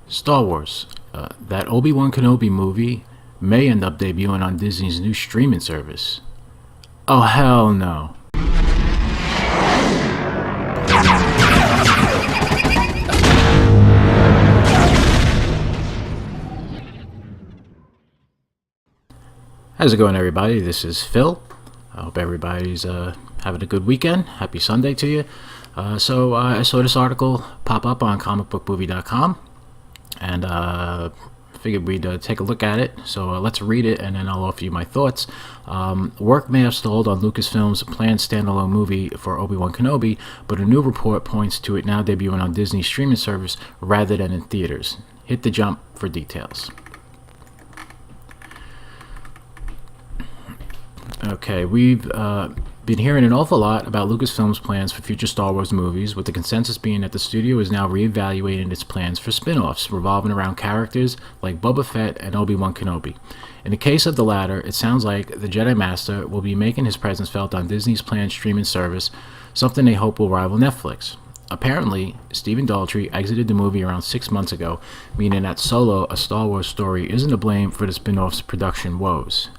Star Wars. That Obi-Wan Kenobi movie may end up debuting on Disney's new streaming service. Oh, hell no. How's it going, everybody? This is Phil. I hope everybody's having a good weekend. Happy Sunday to you. So I saw this article pop up on comicbookmovie.com, and figured we'd take a look at it. So let's read it, and then I'll offer you my thoughts. Work may have stalled on Lucasfilm's planned standalone movie for Obi-Wan Kenobi, but a new report points to it now debuting on Disney's streaming service rather than in theaters. Hit the jump for details. Okay, we've been hearing an awful lot about Lucasfilm's plans for future Star Wars movies, with the consensus being that the studio is now reevaluating its plans for spin-offs revolving around characters like Boba Fett and Obi-Wan Kenobi. In the case of the latter, it sounds like the Jedi Master will be making his presence felt on Disney's planned streaming service, something they hope will rival Netflix. Apparently, Stephen Daldry exited the movie around 6 months ago, meaning that Solo, a Star Wars story, isn't to blame for the spin-off's production woes.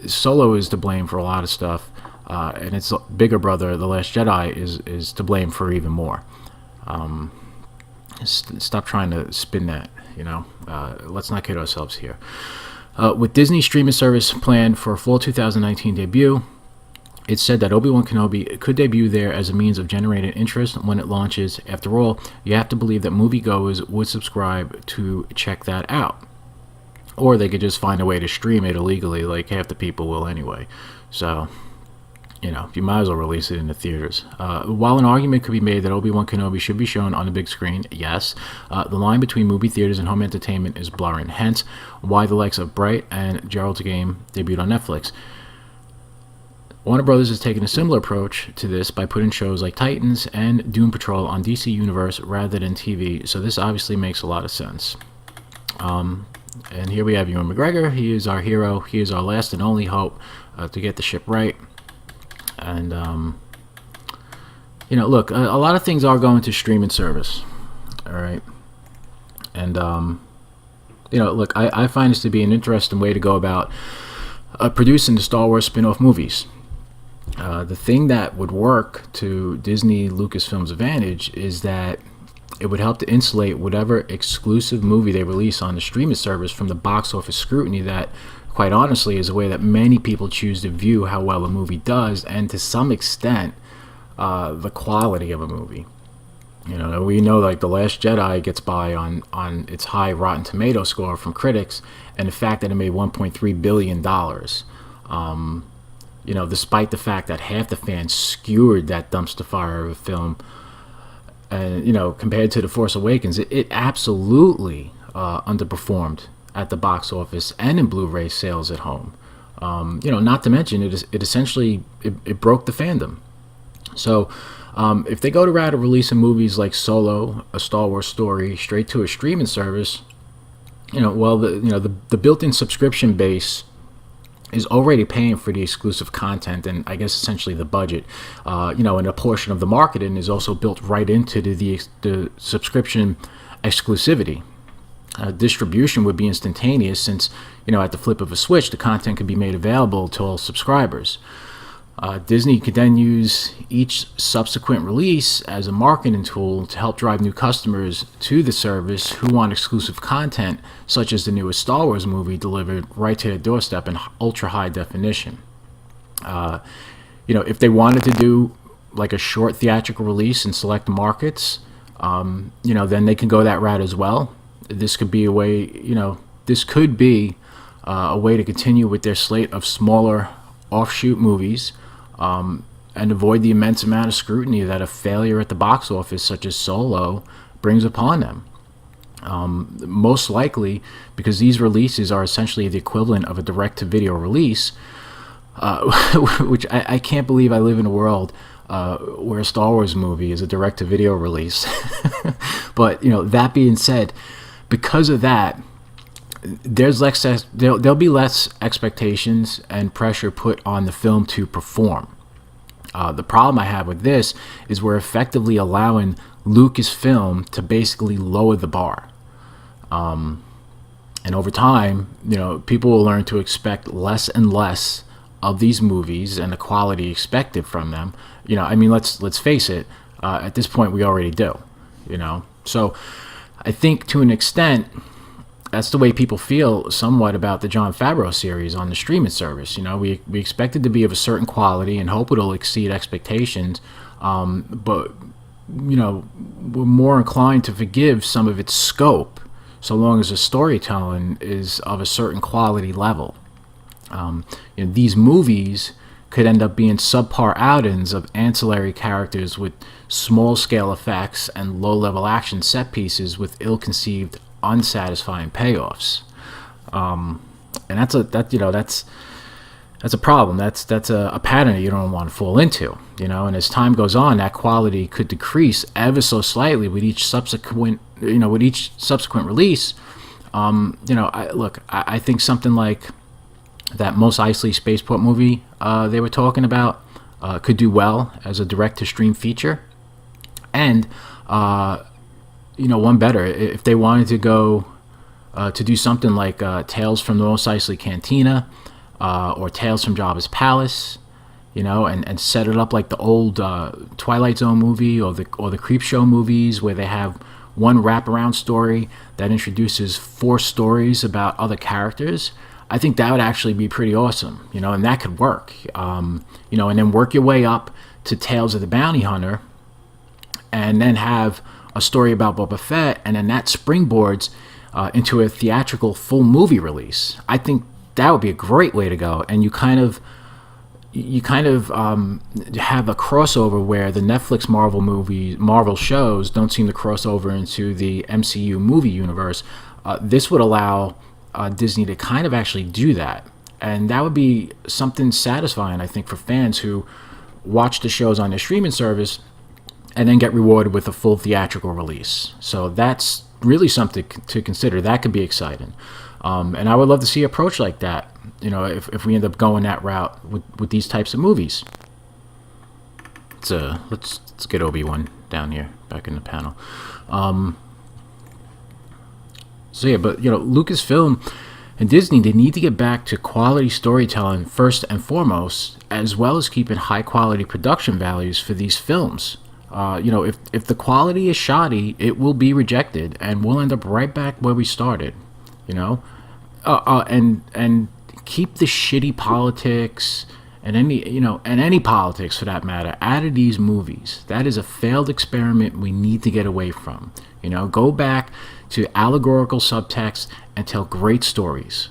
Solo is to blame for a lot of stuff, and its bigger brother, The Last Jedi, is to blame for even more. Stop trying to spin that, let's not kid ourselves here. With Disney's streaming service planned for a fall 2019 debut, it's said that Obi-Wan Kenobi could debut there as a means of generating interest when it launches. After all, you have to believe that moviegoers would subscribe to check that out. Or they could just find a way to stream it illegally, like half the people will anyway. So, you might as well release it in the theaters. While an argument could be made that Obi-Wan Kenobi should be shown on the big screen, yes, the line between movie theaters and home entertainment is blurring. Hence, why the likes of Bright and Gerald's Game debuted on Netflix. Warner Brothers has taken a similar approach to this by putting shows like Titans and Doom Patrol on DC Universe rather than TV, so this obviously makes a lot of sense. And here we have Ewan McGregor. He is our hero. He is our last and only hope to get the ship right. And, look, a lot of things are going to streaming service. All right. And, look, I find this to be an interesting way to go about producing the Star Wars spin-off movies. The thing that would work to Disney Lucasfilm's advantage is that it would help to insulate whatever exclusive movie they release on the streaming service from the box office scrutiny that, quite honestly, is a way that many people choose to view how well a movie does, and to some extent, the quality of a movie. We know like The Last Jedi gets by on its high Rotten Tomato score from critics, and the fact that it made $1.3 billion. Despite the fact that half the fans skewered that dumpster fire of a film. And, compared to The Force Awakens, it absolutely underperformed at the box office and in Blu-ray sales at home. Not to mention, it essentially broke the fandom. So, if they go to route of releasing movies like Solo, a Star Wars story, straight to a streaming service, the built-in subscription base is already paying for the exclusive content and I guess essentially the budget, and a portion of the marketing is also built right into the subscription exclusivity. Distribution would be instantaneous since, at the flip of a switch, the content could be made available to all subscribers. Disney could then use each subsequent release as a marketing tool to help drive new customers to the service who want exclusive content, such as the newest Star Wars movie delivered right to their doorstep in ultra high definition. If they wanted to do like a short theatrical release in select markets, then they can go that route as well. This could be a way, a way to continue with their slate of smaller offshoot movies, and avoid the immense amount of scrutiny that a failure at the box office such as Solo brings upon them. Most likely because these releases are essentially the equivalent of a direct-to-video release, which I can't believe I live in a world where a Star Wars movie is a direct-to-video release. But, that being said, because of that, there'll be less expectations and pressure put on the film to perform. The problem I have with this is we're effectively allowing Lucasfilm to basically lower the bar. And over time, people will learn to expect less and less of these movies and the quality expected from them. Let's face it. At this point, we already do. So I think to an extent, that's the way people feel somewhat about the Jon Favreau series on the streaming service. We expect it to be of a certain quality and hope it'll exceed expectations. But we're more inclined to forgive some of its scope, so long as the storytelling is of a certain quality level. These movies could end up being subpar outings of ancillary characters with small-scale effects and low-level action set pieces with ill-conceived, unsatisfying payoffs. And that's a problem. That's a pattern that you don't want to fall into. And as time goes on, that quality could decrease ever so slightly with each subsequent release. I think something like that Mos Eisley Spaceport movie they were talking about could do well as a direct-to-stream feature. And, one better, if they wanted to go to do something like Tales from the Mos Eisley Cantina or Tales from Jabba's Palace, and set it up like the old Twilight Zone movie or the Creepshow movies, where they have one wraparound story that introduces 4 stories about other characters. I think that would actually be pretty awesome, and that could work. And then work your way up to Tales of the Bounty Hunter, and then have a story about Boba Fett, and then that springboards into a theatrical full movie release. I think that would be a great way to go, and you kind of have a crossover where the Netflix Marvel shows don't seem to cross over into the MCU movie universe. This would allow Disney to kind of actually do that, and that would be something satisfying, I think, for fans who watch the shows on their streaming service and then get rewarded with a full theatrical release. So that's really something to consider. That could be exciting, and I would love to see an approach like that. If we end up going that route with these types of movies. Let's get Obi-Wan down here back in the panel. But Lucasfilm and Disney, they need to get back to quality storytelling first and foremost, as well as keeping high quality production values for these films. If the quality is shoddy, it will be rejected, and we'll end up right back where we started. And keep the shitty politics and any politics for that matter out of these movies. That is a failed experiment we need to get away from. Go back to allegorical subtext and tell great stories.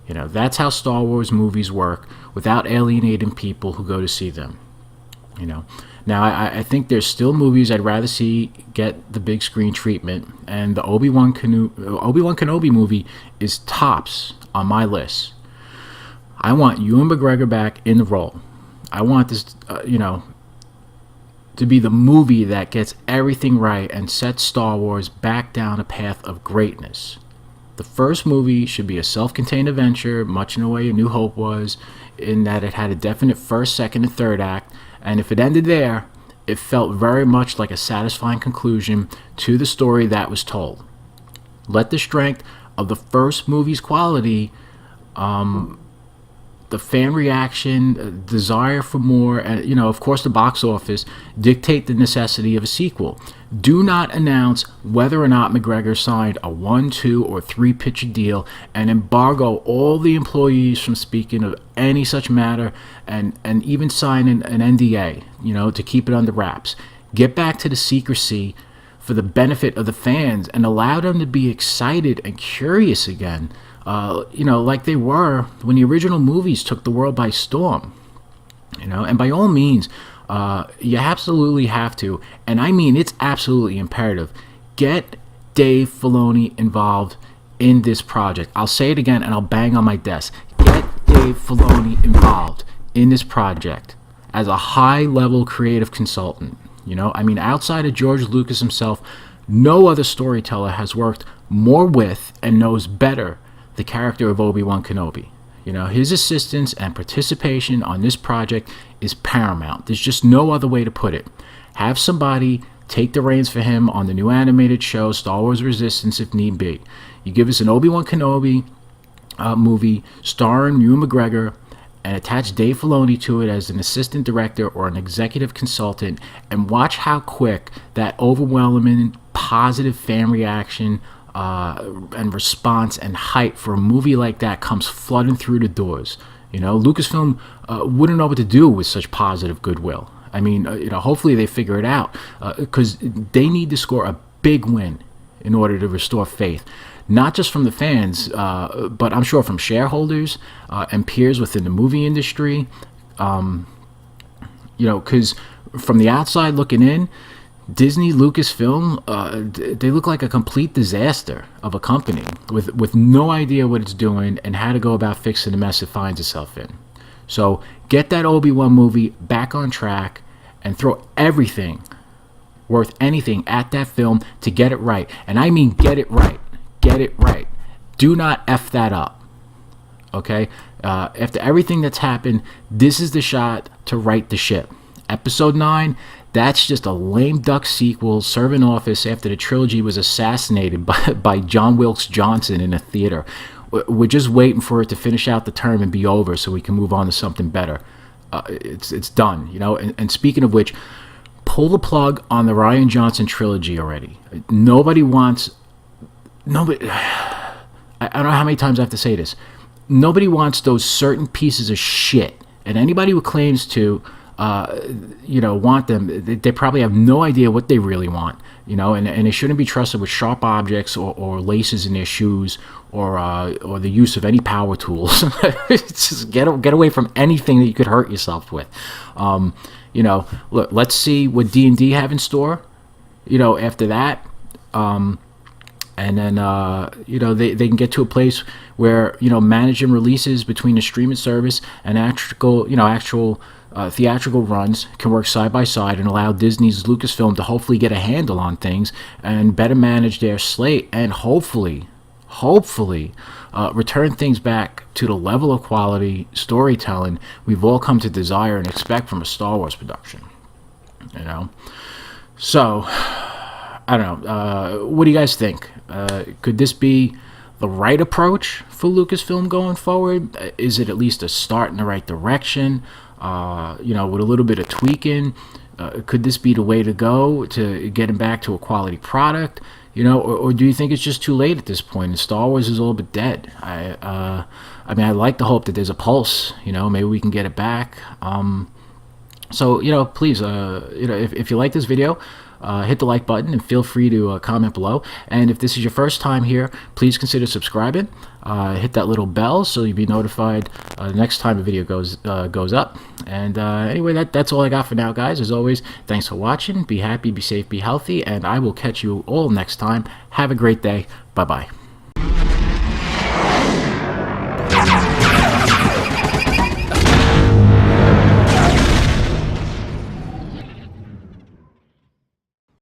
That's how Star Wars movies work, without alienating people who go to see them. Now I think there's still movies I'd rather see get the big screen treatment, and the Obi-Wan Kenobi movie is tops on my list. I want Ewan McGregor back in the role. I want this, to be the movie that gets everything right and sets Star Wars back down a path of greatness. The first movie should be a self-contained adventure, much in the way A New Hope was, in that it had a definite first, second, and third act, and if it ended there, it felt very much like a satisfying conclusion to the story that was told. Let the strength of the first movie's quality, the fan reaction, desire for more, and of course the box office, dictate the necessity of a sequel. Do not announce whether or not McGregor signed a 1, 2, or 3 picture deal and embargo all the employees from speaking of any such matter, and even sign an NDA, to keep it under wraps. Get back to the secrecy for the benefit of the fans and allow them to be excited and curious again. Like they were when the original movies took the world by storm. And by all means, you absolutely have to, and I mean it's absolutely imperative, get Dave Filoni involved in this project. I'll say it again and I'll bang on my desk. Get Dave Filoni involved in this project as a high-level creative consultant. Outside of George Lucas himself, no other storyteller has worked more with and knows better the character of Obi-Wan Kenobi. You know, his assistance and participation on this project is paramount. There's just no other way to put it. Have somebody take the reins for him on the new animated show, Star Wars Resistance, if need be. You give us an Obi-Wan Kenobi movie starring Ewan McGregor and attach Dave Filoni to it as an assistant director or an executive consultant, and watch how quick that overwhelming positive fan reaction and response and hype for a movie like that comes flooding through the doors. You know, Lucasfilm wouldn't know what to do with such positive goodwill. I mean, hopefully they figure it out, because they need to score a big win in order to restore faith, not just from the fans, but I'm sure from shareholders and peers within the movie industry. Because from the outside looking in, Disney, Lucasfilm, they look like a complete disaster of a company with no idea what it's doing and how to go about fixing the mess it finds itself in. So get that Obi-Wan movie back on track and throw everything worth anything at that film to get it right. And I mean get it right. Get it right. Do not F that up. Okay? After everything that's happened, this is the shot to right the ship. Episode 9, that's just a lame duck sequel serving office after the trilogy was assassinated by John Wilkes Johnson in a theater. We're just waiting for it to finish out the term and be over so we can move on to something better. It's done, And speaking of which, pull the plug on the Rian Johnson trilogy already. Nobody. I don't know how many times I have to say this. Nobody wants those certain pieces of shit, and anybody who claims to want them, they probably have no idea what they really want, and they shouldn't be trusted with sharp objects or laces in their shoes or the use of any power tools. Just get away from anything that you could hurt yourself with. Look, let's see what D&D have in store, after that. And then, they can get to a place where, managing releases between the streaming service and actual theatrical runs can work side by side and allow Disney's Lucasfilm to hopefully get a handle on things and better manage their slate and hopefully return things back to the level of quality storytelling we've all come to desire and expect from a Star Wars production. So I don't know. What do you guys think? Could this be the right approach for Lucasfilm going forward? Is it at least a start in the right direction? With a little bit of tweaking, could this be the way to go to getting back to a quality product? Or do you think it's just too late at this point and Star Wars is a little bit dead? I like to hope that there's a pulse. Maybe we can get it back. So please, if you like this video, hit the like button and feel free to comment below. And if this is your first time here, please consider subscribing. Hit that little bell so you'll be notified the next time a video goes up. And anyway, that's all I got for now, guys. As always, thanks for watching. Be happy, be safe, be healthy, and I will catch you all next time. Have a great day. Bye-bye.